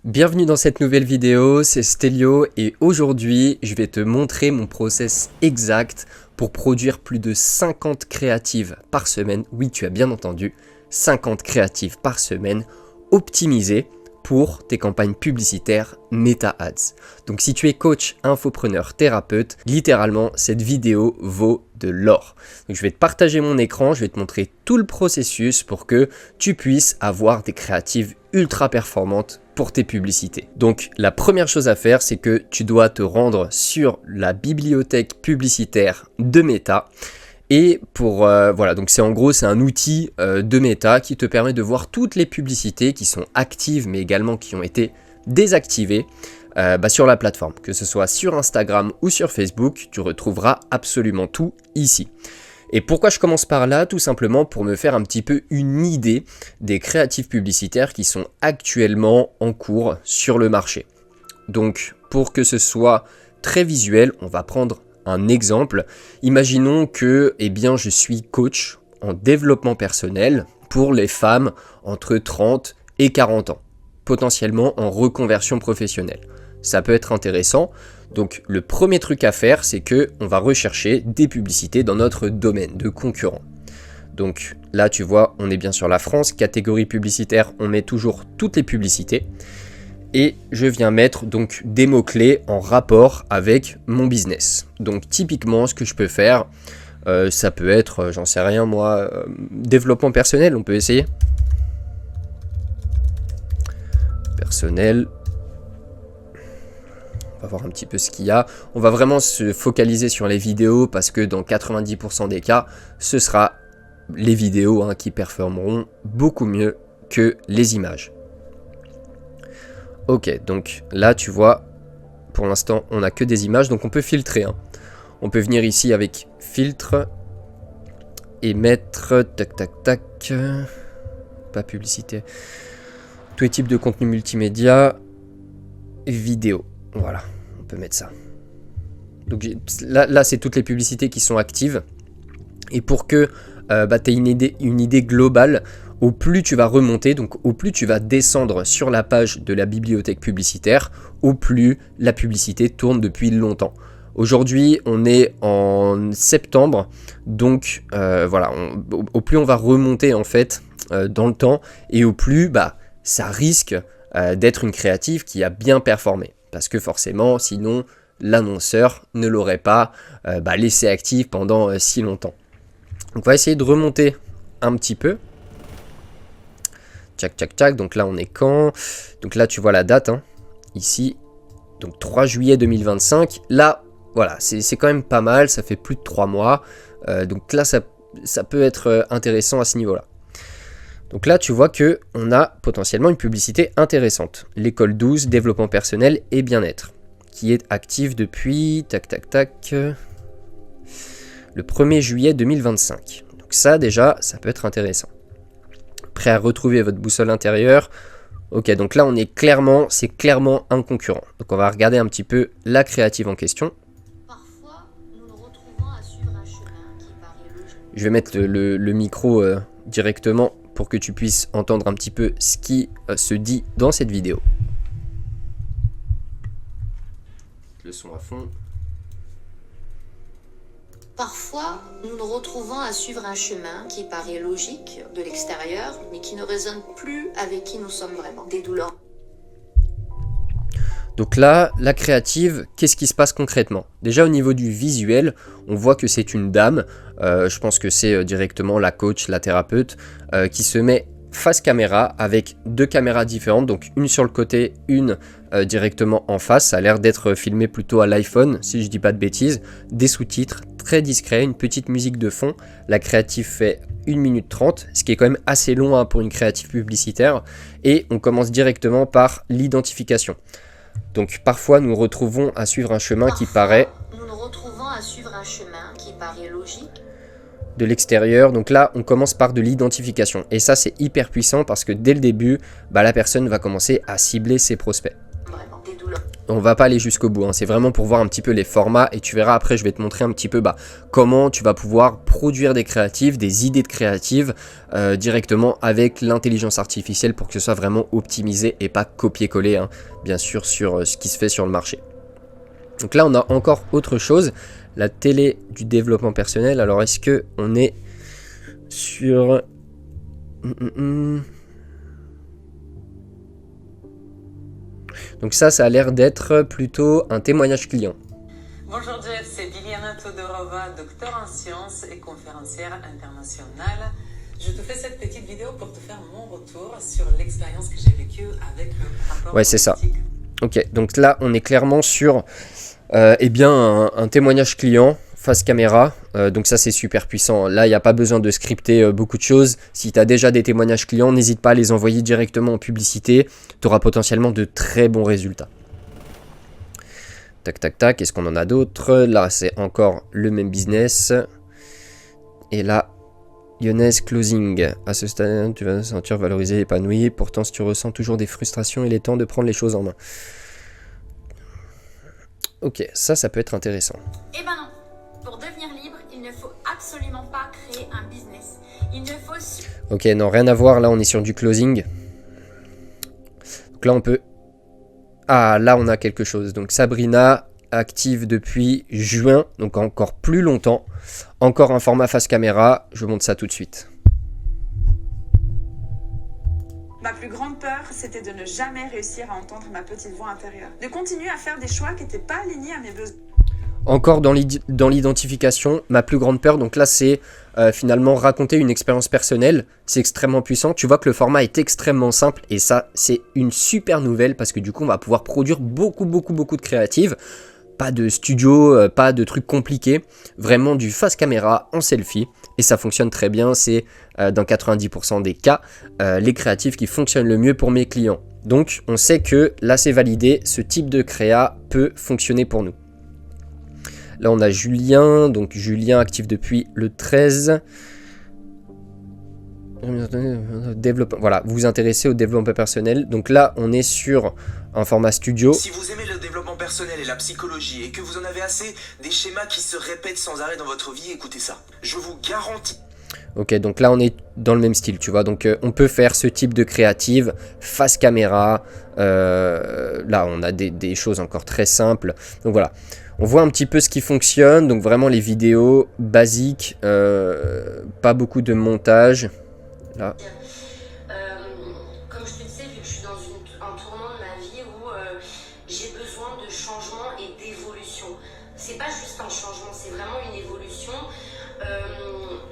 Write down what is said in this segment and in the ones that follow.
Bienvenue dans cette nouvelle vidéo, c'est Stélio et aujourd'hui je vais te montrer mon process exact pour produire plus de 50 créatives par semaine. Oui, tu as bien entendu, 50 créatives par semaine optimisées pour tes campagnes publicitaires Meta Ads. Donc si tu es coach, infopreneur, thérapeute, littéralement cette vidéo vaut de l'or. Donc je vais te partager mon écran, je vais te montrer tout le processus pour que tu puisses avoir des créatives ultra performantes pour tes publicités. Donc la première chose à faire, c'est que tu dois te rendre sur la bibliothèque publicitaire de Meta. Et pour voilà, donc c'est un outil de Meta qui te permet de voir toutes les publicités qui sont actives mais également qui ont été désactivées sur la plateforme. Que ce soit sur Instagram ou sur Facebook, tu retrouveras absolument tout ici. Et pourquoi je commence par là? Tout simplement pour me faire un petit peu une idée des créatives publicitaires qui sont actuellement en cours sur le marché. Donc pour que ce soit très visuel, on va prendre un exemple. Imaginons que je suis coach en développement personnel pour les femmes entre 30 et 40 ans, potentiellement en reconversion professionnelle. Ça peut être intéressant. Donc le premier truc à faire, c'est que on va rechercher des publicités dans notre domaine de concurrents. Donc là, tu vois, on est bien sur la France, catégorie publicitaire, on met toujours toutes les publicités. Et je viens mettre donc des mots-clés en rapport avec mon business. Donc typiquement, ce que je peux faire, ça peut être, j'en sais rien moi, développement personnel, on peut essayer. Personnel. On va voir un petit peu ce qu'il y a. On va vraiment se focaliser sur les vidéos parce que dans 90% des cas, ce sera les vidéos qui performeront beaucoup mieux que les images. Ok, donc là tu vois, pour l'instant on n'a que des images, donc on peut filtrer. On peut venir ici avec filtre et mettre tac, pas publicité, tous les types de contenu multimédia, vidéo. Voilà, on peut mettre ça. Donc là c'est toutes les publicités qui sont actives. Et pour que tu aies une idée globale, au plus tu vas remonter, donc au plus tu vas descendre sur la page de la bibliothèque publicitaire, au plus la publicité tourne depuis longtemps. Aujourd'hui, on est en septembre, donc voilà, au plus on va remonter en fait dans le temps, et au plus ça risque d'être une créative qui a bien performé. Parce que forcément, sinon, l'annonceur ne l'aurait pas laissé active pendant si longtemps. Donc on va essayer de remonter un petit peu. Tchac. Donc là, on est quand? Donc là, tu vois la date, ici. Donc 3 juillet 2025. Là, voilà, c'est quand même pas mal. Ça fait plus de 3 mois. Donc là, ça peut être intéressant à ce niveau-là. Donc là, tu vois qu'on a potentiellement une publicité intéressante. L'école 12, développement personnel et bien-être, qui est active depuis, le 1er juillet 2025. Donc ça, déjà, ça peut être intéressant. Prêt à retrouver votre boussole intérieure. Ok, donc là, c'est clairement un concurrent. Donc on va regarder un petit peu la créative en question. Parfois, nous nous retrouvons à suivre un chemin qui paraît logique. Je vais mettre le micro directement pour que tu puisses entendre un petit peu ce qui se dit dans cette vidéo. Le son à fond. Parfois, nous nous retrouvons à suivre un chemin qui paraît logique de l'extérieur, mais qui ne résonne plus avec qui nous sommes vraiment. Des douleurs. Donc là, la créative, qu'est-ce qui se passe concrètement? Déjà au niveau du visuel, on voit que c'est une dame, je pense que c'est directement la coach, la thérapeute, qui se met face caméra avec deux caméras différentes, donc une sur le côté, une directement en face. Ça a l'air d'être filmé plutôt à l'iPhone, si je dis pas de bêtises. Des sous-titres très discrets, une petite musique de fond. La créative fait 1 minute 30, ce qui est quand même assez long pour une créative publicitaire. Et on commence directement par l'identification. Donc parfois nous retrouvons à suivre un chemin qui paraît logique de l'extérieur. Donc là on commence par de l'identification et ça c'est hyper puissant parce que dès le début la personne va commencer à cibler ses prospects. on va pas aller jusqu'au bout, hein. C'est vraiment pour voir un petit peu les formats et tu verras après, je vais te montrer un petit peu comment tu vas pouvoir produire des créatives, des idées de créatives directement avec l'intelligence artificielle pour que ce soit vraiment optimisé et pas copier-coller, hein, bien sûr, sur ce qui se fait sur le marché. Donc là, on a encore autre chose, la télé du développement personnel. Alors, est-ce que on est sur... Donc ça a l'air d'être plutôt un témoignage client. Bonjour Jeff, c'est Liliana Todorova, docteur en sciences et conférencière internationale. Je te fais cette petite vidéo pour te faire mon retour sur l'expérience que j'ai vécue avec le rapport politique. Ouais, c'est ça. Ok, donc là, on est clairement sur un témoignage client face caméra. Donc ça, c'est super puissant. Là, il n'y a pas besoin de scripter beaucoup de choses. Si tu as déjà des témoignages clients, n'hésite pas à les envoyer directement en publicité. Tu auras potentiellement de très bons résultats. Tac, tac, tac. Est-ce qu'on en a d'autres? Là, c'est encore le même business. Et là, Lyonnaise Closing. À ce stade, tu vas te sentir valorisé, épanoui. Pourtant, si tu ressens toujours des frustrations, il est temps de prendre les choses en main. Ok, ça peut être intéressant. Eh ben non. Pour devenir libre, il ne faut absolument pas créer un business. Il ne faut... Ok, non, rien à voir. Là, on est sur du closing. Donc là, on peut... Ah, là, on a quelque chose. Donc, Sabrina, active depuis juin, donc encore plus longtemps. Encore un format face caméra. Je vous montre ça tout de suite. Ma plus grande peur, c'était de ne jamais réussir à entendre ma petite voix intérieure. De continuer à faire des choix qui n'étaient pas alignés à mes besoins. Encore dans l'identification, ma plus grande peur, donc là c'est finalement raconter une expérience personnelle, c'est extrêmement puissant, tu vois que le format est extrêmement simple et ça c'est une super nouvelle parce que du coup on va pouvoir produire beaucoup de créatives, pas de studio, pas de trucs compliqués, vraiment du face caméra en selfie et ça fonctionne très bien, c'est dans 90% des cas les créatives qui fonctionnent le mieux pour mes clients. Donc on sait que là c'est validé, ce type de créa peut fonctionner pour nous. Là, on a Julien. Donc, Julien actif depuis le 13. Voilà, vous vous intéressez au développement personnel. Donc là, on est sur un format studio. Si vous aimez le développement personnel et la psychologie et que vous en avez assez des schémas qui se répètent sans arrêt dans votre vie, écoutez ça. Je vous garantis... Ok, donc là, on est dans le même style, tu vois. Donc, on peut faire ce type de créative face caméra. Là, on a des choses encore très simples. Donc, voilà. On voit un petit peu ce qui fonctionne, donc vraiment les vidéos basiques, pas beaucoup de montage. Là. Comme je te disais, vu que je suis dans un tournant de ma vie où j'ai besoin de changement et d'évolution. C'est pas juste un changement, c'est vraiment une évolution.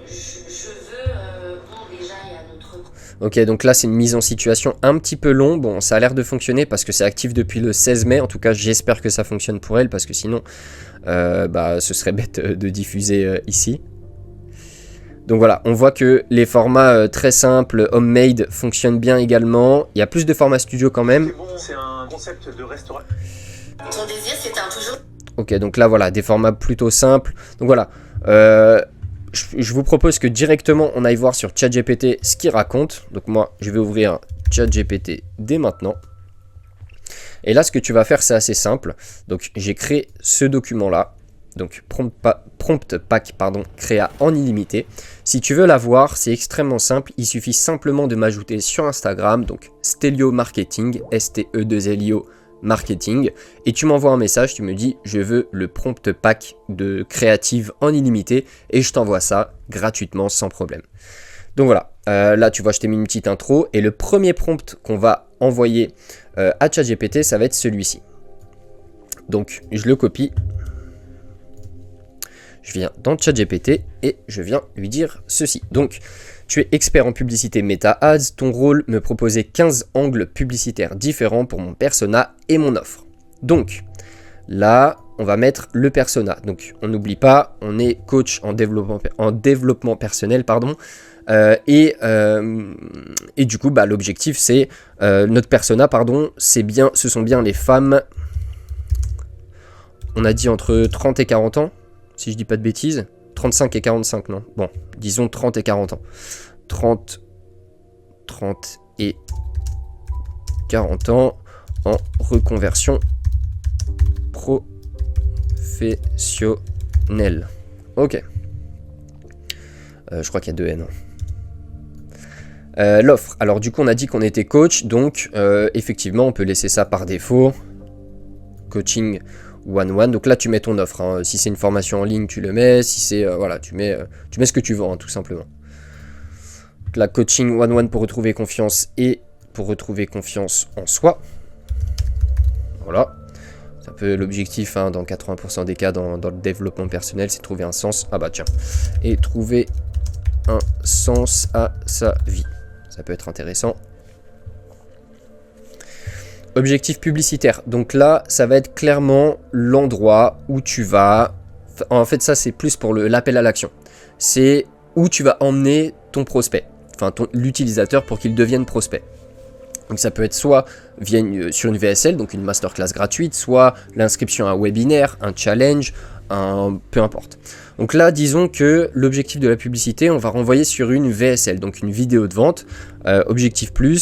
Je veux... bon, déjà, il y a notre... Ok, donc là, c'est une mise en situation un petit peu longue. Bon, ça a l'air de fonctionner parce que c'est actif depuis le 16 mai. En tout cas, j'espère que ça fonctionne pour elle parce que sinon, ce serait bête de diffuser ici. Donc voilà, on voit que les formats très simples, homemade, fonctionnent bien également. Il y a plus de formats studio quand même. C'est bon, c'est un concept de restaurant. Ton désir, c'est un toujours... Ok, donc là, voilà, des formats plutôt simples. Donc voilà, je vous propose que directement, on aille voir sur ChatGPT ce qu'il raconte. Donc moi, je vais ouvrir ChatGPT dès maintenant. Et là, ce que tu vas faire, c'est assez simple. Donc, j'ai créé ce document-là. Donc, prompt pack, créa en illimité. Si tu veux l'avoir, c'est extrêmement simple. Il suffit simplement de m'ajouter sur Instagram. Donc, Stelio Marketing, S-T-E-2-L-I-O Marketing. Et tu m'envoies un message, tu me dis, je veux le prompt pack de créative en illimité. Et je t'envoie ça gratuitement, sans problème. Donc voilà, là tu vois, je t'ai mis une petite intro. Et le premier prompt qu'on va envoyer à ChatGPT, ça va être celui-ci. Donc, je le copie. Je viens dans ChatGPT et je viens lui dire ceci. Donc, tu es expert en publicité Meta Ads. Ton rôle, me proposer 15 angles publicitaires différents pour mon persona et mon offre. Donc, là, on va mettre le persona. Donc, on n'oublie pas, on est coach en développement personnel, et du coup, l'objectif, c'est notre persona, ce sont bien les femmes. On a dit entre 30 et 40 ans. Si je dis pas de bêtises, 35 et 45, non. Bon, disons 30 et 40 ans. 30 et 40 ans en reconversion professionnel. Ok. Je crois qu'il y a 2 N. L'offre. Alors du coup on a dit qu'on était coach, donc effectivement on peut laisser ça par défaut. Coaching one-one. Donc là tu mets ton offre. Hein. Si c'est une formation en ligne, tu le mets. Si c'est voilà, tu mets ce que tu veux, hein, tout simplement. Donc là, coaching one-one pour retrouver confiance et pour retrouver confiance en soi. Voilà. C'est un peu l'objectif hein, dans 80% des cas dans le développement personnel, c'est trouver un sens. Ah bah tiens. Et trouver un sens à sa vie. Ça peut être intéressant. Objectif publicitaire. Donc là, ça va être clairement l'endroit où tu vas... En fait, ça, c'est plus pour l'appel à l'action. C'est où tu vas emmener ton prospect. Enfin, l'utilisateur pour qu'il devienne prospect. Donc ça peut être soit sur une VSL, donc une masterclass gratuite, soit l'inscription à un webinaire, un challenge, peu importe. Donc là, disons que l'objectif de la publicité, on va renvoyer sur une VSL, donc une vidéo de vente, objectif pub,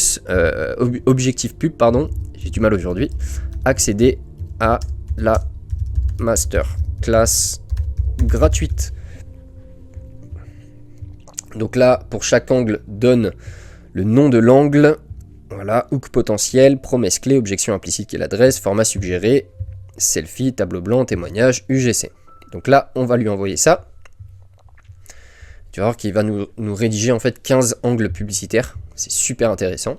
pardon, j'ai du mal aujourd'hui, accéder à la masterclass gratuite. Donc là, pour chaque angle, donne le nom de l'angle, voilà, hook potentiel, promesse clé, objection implicite qui est l'adresse, format suggéré, selfie, tableau blanc, témoignage, UGC. Donc là, on va lui envoyer ça. Tu vas voir qu'il va nous rédiger en fait 15 angles publicitaires. C'est super intéressant.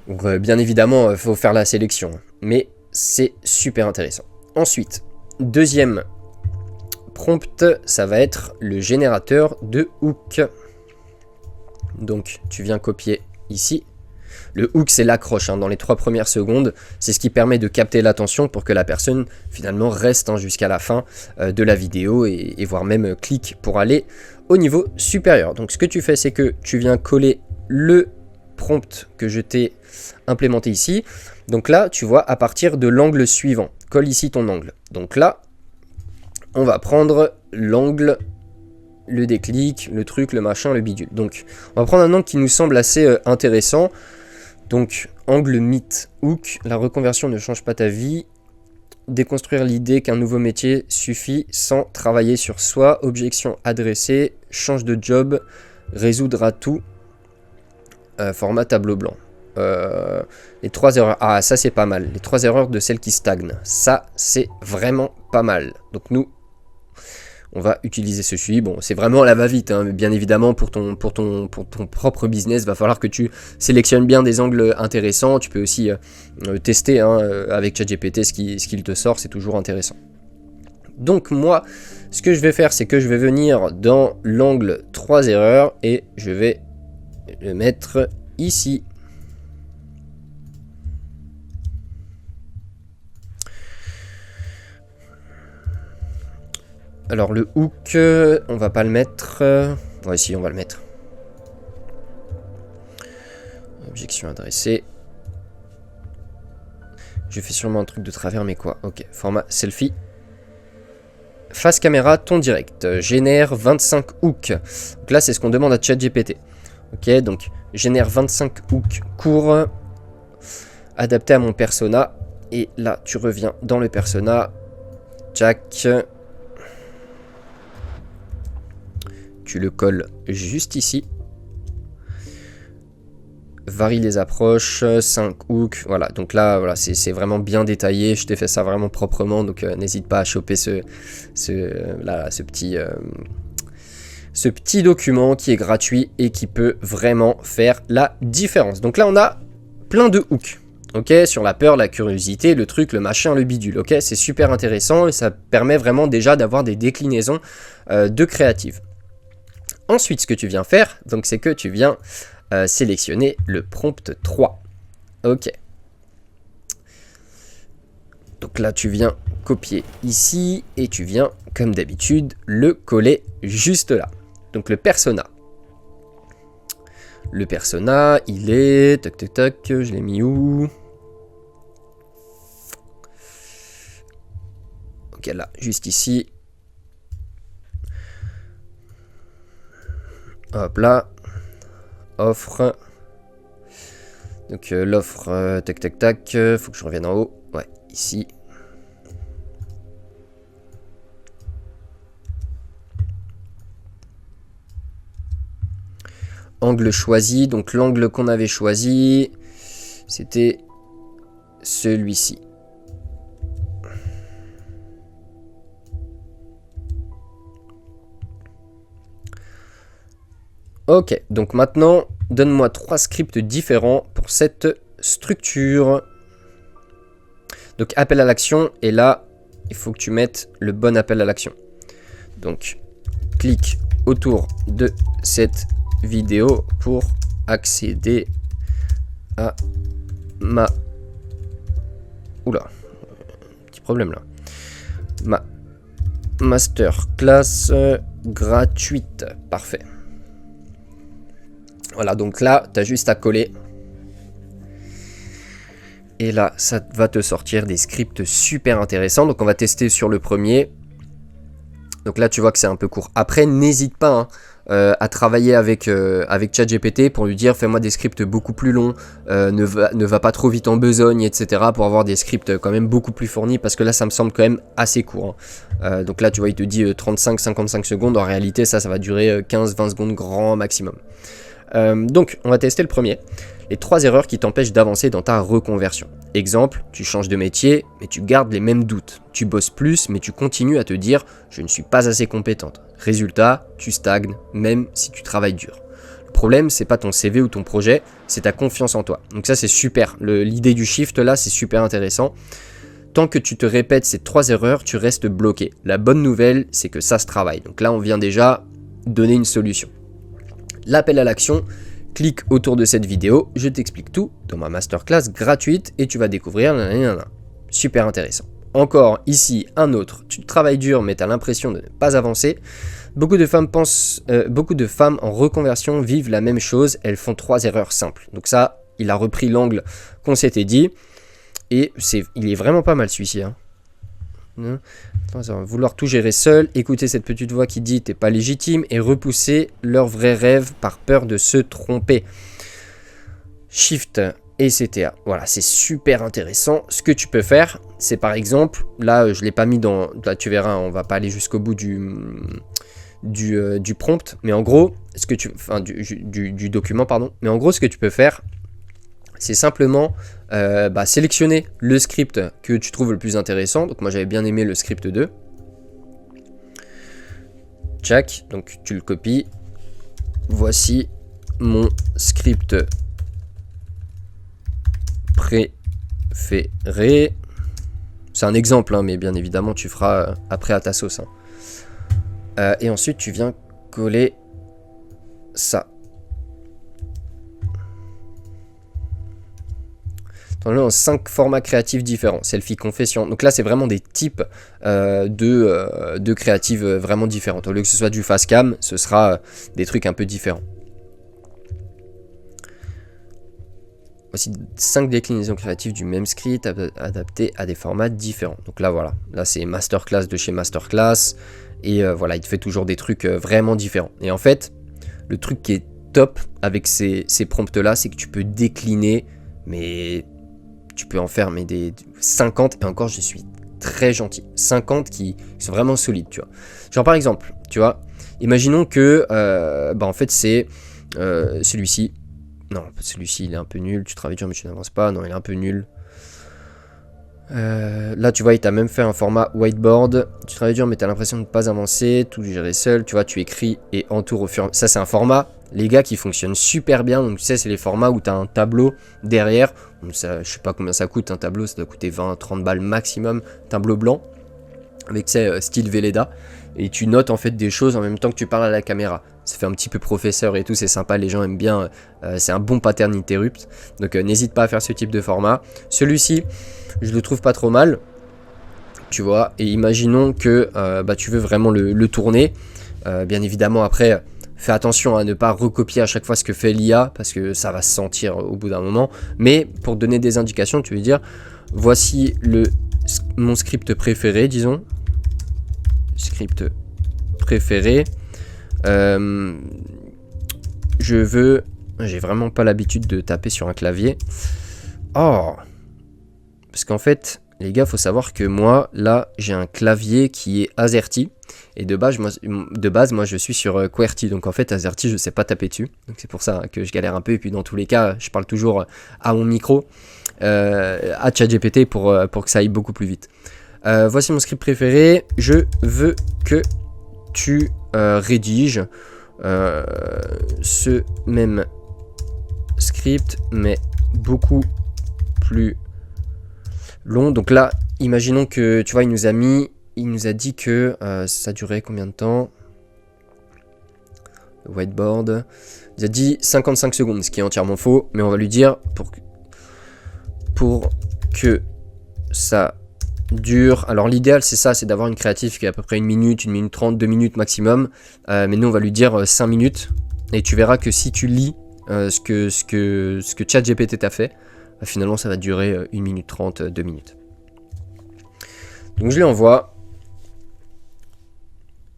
Donc bien évidemment, il faut faire la sélection. Mais c'est super intéressant. Ensuite, deuxième prompt, ça va être le générateur de hook. Donc tu viens copier ici. Le hook, c'est l'accroche hein, dans les 3 premières secondes. C'est ce qui permet de capter l'attention pour que la personne, finalement, reste hein, jusqu'à la fin de la vidéo et voire même clique pour aller au niveau supérieur. Donc, ce que tu fais, c'est que tu viens coller le prompt que je t'ai implémenté ici. Donc là, tu vois, à partir de l'angle suivant, colle ici ton angle. Donc là, on va prendre l'angle, le déclic, le truc, le machin, le bidule. Donc, on va prendre un angle qui nous semble assez intéressant. Donc, angle mythe hook, la reconversion ne change pas ta vie. Déconstruire l'idée qu'un nouveau métier suffit sans travailler sur soi. Objection adressée, change de job, résoudra tout. Format tableau blanc. Les 3 erreurs. Ah, ça c'est pas mal. Les 3 erreurs de celles qui stagnent. Ça, c'est vraiment pas mal. Donc, nous, on va utiliser ceci. Bon, c'est vraiment à la va-vite, hein, mais bien évidemment, pour ton propre business, il va falloir que tu sélectionnes bien des angles intéressants. Tu peux aussi tester hein, avec ChatGPT ce qu'il te sort, c'est toujours intéressant. Donc moi, ce que je vais faire, c'est que je vais venir dans l'angle 3 erreurs et je vais le mettre ici. Alors le hook, on va pas le mettre. Ouais, si, on va le mettre. Objection adressée. Je fais sûrement un truc de travers, mais quoi? Ok, format selfie. Face caméra, ton direct. Génère 25 hooks. Donc là, c'est ce qu'on demande à ChatGPT. Ok, donc génère 25 hooks courts. Adapté à mon persona. Et là, tu reviens dans le persona. Jack. Tu le colles juste ici. Varie les approches, 5 hooks. Voilà, donc là, voilà, c'est vraiment bien détaillé. Je t'ai fait ça vraiment proprement, donc n'hésite pas à choper ce petit document qui est gratuit et qui peut vraiment faire la différence. Donc là, on a plein de hooks. Ok, sur la peur, la curiosité, le truc, le machin, le bidule. Ok, c'est super intéressant et ça permet vraiment déjà d'avoir des déclinaisons de créatives. Ensuite, ce que tu viens faire, donc c'est que tu viens sélectionner le prompt 3. Ok. Donc là, tu viens copier ici et tu viens, comme d'habitude, le coller juste là. Donc le persona. Le persona, il est... Toc, toc, toc, je l'ai mis où? Ok, là, juste ici. Hop là, offre. Donc l'offre, tac tac tac, faut que je revienne en haut. Ouais, ici. angle choisi. Donc l'angle qu'on avait choisi, c'était celui-ci. Ok, donc maintenant, donne-moi 3 scripts différents pour cette structure. Donc appel à l'action, et là, il faut que tu mettes le bon appel à l'action. Donc, clique autour de cette vidéo pour accéder à ma... Oula, petit problème là. Ma masterclass gratuite. Parfait. Voilà, donc là, tu as juste à coller. Et là, ça va te sortir des scripts super intéressants. Donc, on va tester sur le premier. Donc là, tu vois que c'est un peu court. Après, n'hésite pas à travailler avec ChatGPT pour lui dire fais-moi des scripts beaucoup plus longs, ne va pas trop vite en besogne, etc. pour avoir des scripts quand même beaucoup plus fournis parce que là, ça me semble quand même assez court. Donc là, tu vois, il te dit 35-55 secondes. En réalité, ça va durer 15-20 secondes grand maximum. Donc, on va tester le premier. Les 3 erreurs qui t'empêchent d'avancer dans ta reconversion. Exemple, tu changes de métier, mais tu gardes les mêmes doutes. Tu bosses plus, mais tu continues à te dire « je ne suis pas assez compétente ». Résultat, tu stagnes, même si tu travailles dur. Le problème, c'est pas ton CV ou ton projet, c'est ta confiance en toi. Donc ça, c'est super. L'idée du shift, là, c'est super intéressant. Tant que tu te répètes ces 3 erreurs, tu restes bloqué. La bonne nouvelle, c'est que ça se travaille. Donc là, on vient déjà donner une solution. L'appel à l'action, clique autour de cette vidéo, je t'explique tout dans ma masterclass gratuite et tu vas découvrir. Super intéressant. Encore ici, un autre, tu travailles dur mais tu as l'impression de ne pas avancer. Beaucoup de femmes en reconversion vivent la même chose, elles font 3 erreurs simples. Donc ça, il a repris l'angle qu'on s'était dit et il est vraiment pas mal celui-ci. Vouloir tout gérer seul, écouter cette petite voix qui dit t'es pas légitime et repousser leurs vrais rêves par peur de se tromper. Shift et CTA. Voilà, c'est super intéressant. Ce que tu peux faire, c'est par exemple, là je l'ai pas mis dans, là tu verras, on va pas aller jusqu'au bout du prompt, mais en gros, du document, pardon. Mais en gros, ce que tu peux faire, c'est simplement sélectionner le script que tu trouves le plus intéressant. Donc moi j'avais bien aimé le script 2. Tchac, donc tu le copies. Voici mon script préféré. C'est un exemple, mais bien évidemment tu feras après à ta sauce. Et ensuite tu viens coller ça. En 5 formats créatifs différents, selfie, confession. Donc là, c'est vraiment des types de créatives vraiment différentes. Au lieu que ce soit du face cam, ce sera des trucs un peu différents. Voici 5 déclinaisons créatives du même script adaptées à des formats différents. Donc là, voilà. Là, c'est Masterclass de chez Masterclass. Et voilà, il te fait toujours des trucs vraiment différents. Et en fait, le truc qui est top avec ces prompts-là, c'est que tu peux décliner, mais... tu peux en faire des 50 et encore je suis très gentil. 50 qui sont vraiment solides, tu vois. Genre par exemple, tu vois, imaginons que en fait c'est celui-ci. Non, celui-ci il est un peu nul, tu travailles dur mais tu n'avances pas. Non, il est un peu nul. Là tu vois, il t'a même fait un format whiteboard. Tu travailles dur mais tu as l'impression de ne pas avancer, tout gérer seul, tu vois, tu écris et entoure au fur et à mesure. Ça c'est un format, les gars, qui fonctionne super bien. Donc tu sais, c'est les formats où tu as un tableau derrière. Donc, ça, je sais pas combien ça coûte un tableau, ça doit coûter 20-30 balles maximum. Tableau blanc avec style Velleda. Et tu notes en fait des choses en même temps que tu parles à la caméra. Ça fait un petit peu professeur et tout, c'est sympa, les gens aiment bien. C'est un bon pattern interrupt. Donc n'hésite pas à faire ce type de format. Celui-ci, je le trouve pas trop mal. Tu vois, et imaginons que tu veux vraiment le tourner. Bien évidemment, après... fais attention à ne pas recopier à chaque fois ce que fait l'IA, parce que ça va se sentir au bout d'un moment. Mais pour te donner des indications, tu veux dire, voici mon script préféré, disons. Script préféré. J'ai vraiment pas l'habitude de taper sur un clavier. Oh! Parce qu'en fait, les gars, faut savoir que moi, là, j'ai un clavier qui est AZERTY. Et de base, moi, je suis sur QWERTY. Donc en fait, AZERTY, je sais pas taper dessus. Donc c'est pour ça que je galère un peu. Et puis dans tous les cas, je parle toujours à mon micro, à ChatGPT pour que ça aille beaucoup plus vite. Voici mon script préféré. Je veux que tu rédiges ce même script, mais beaucoup plus long. Donc là, imaginons que, tu vois, il nous a dit que ça durait combien de temps? Whiteboard. Il a dit 55 secondes, ce qui est entièrement faux, mais on va lui dire pour que ça dure. Alors l'idéal c'est ça, c'est d'avoir une créative qui est à peu près 1 minute, 1 minute 30, 2 minutes maximum. Mais nous on va lui dire 5 minutes. Et tu verras que si tu lis ce que ChatGPT t'a fait, finalement ça va durer 1 minute 30, 2 minutes. Donc je lui envoie.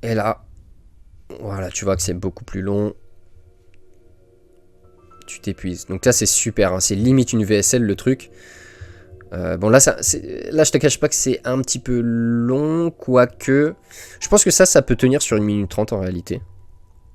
Et là, voilà, tu vois que c'est beaucoup plus long. Tu t'épuises. Donc là c'est super, hein, c'est limite une VSL le truc. Bon là, là je te cache pas que c'est un petit peu long, quoique je pense que ça peut tenir sur 1 minute 30 en réalité.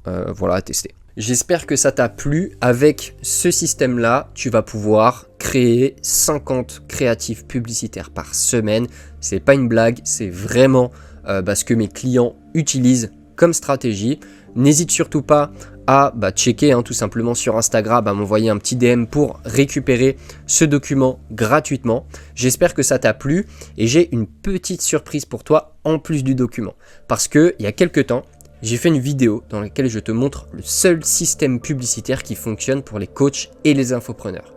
Voilà, à tester. J'espère que ça t'a plu. Avec ce système là, tu vas pouvoir créer 50 créatifs publicitaires par semaine. C'est pas une blague, c'est vraiment ce que mes clients utilisent comme stratégie. N'hésite surtout pas à checker tout simplement sur Instagram, à m'envoyer un petit DM pour récupérer ce document gratuitement. J'espère que ça t'a plu et j'ai une petite surprise pour toi en plus du document. Parce que il y a quelques temps, j'ai fait une vidéo dans laquelle je te montre le seul système publicitaire qui fonctionne pour les coachs et les infopreneurs.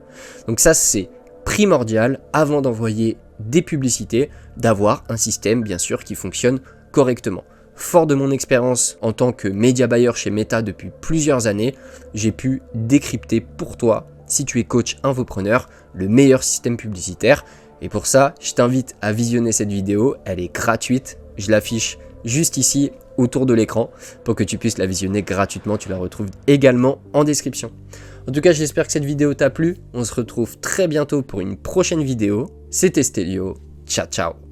Donc ça c'est primordial avant d'envoyer des publicités, d'avoir un système bien sûr qui fonctionne correctement. Fort de mon expérience en tant que média buyer chez Meta depuis plusieurs années, j'ai pu décrypter pour toi, si tu es coach infopreneur, le meilleur système publicitaire. Et pour ça, je t'invite à visionner cette vidéo, elle est gratuite, je l'affiche juste ici autour de l'écran pour que tu puisses la visionner gratuitement, tu la retrouves également en description. En tout cas, j'espère que cette vidéo t'a plu, on se retrouve très bientôt pour une prochaine vidéo. C'était Stelio, ciao ciao.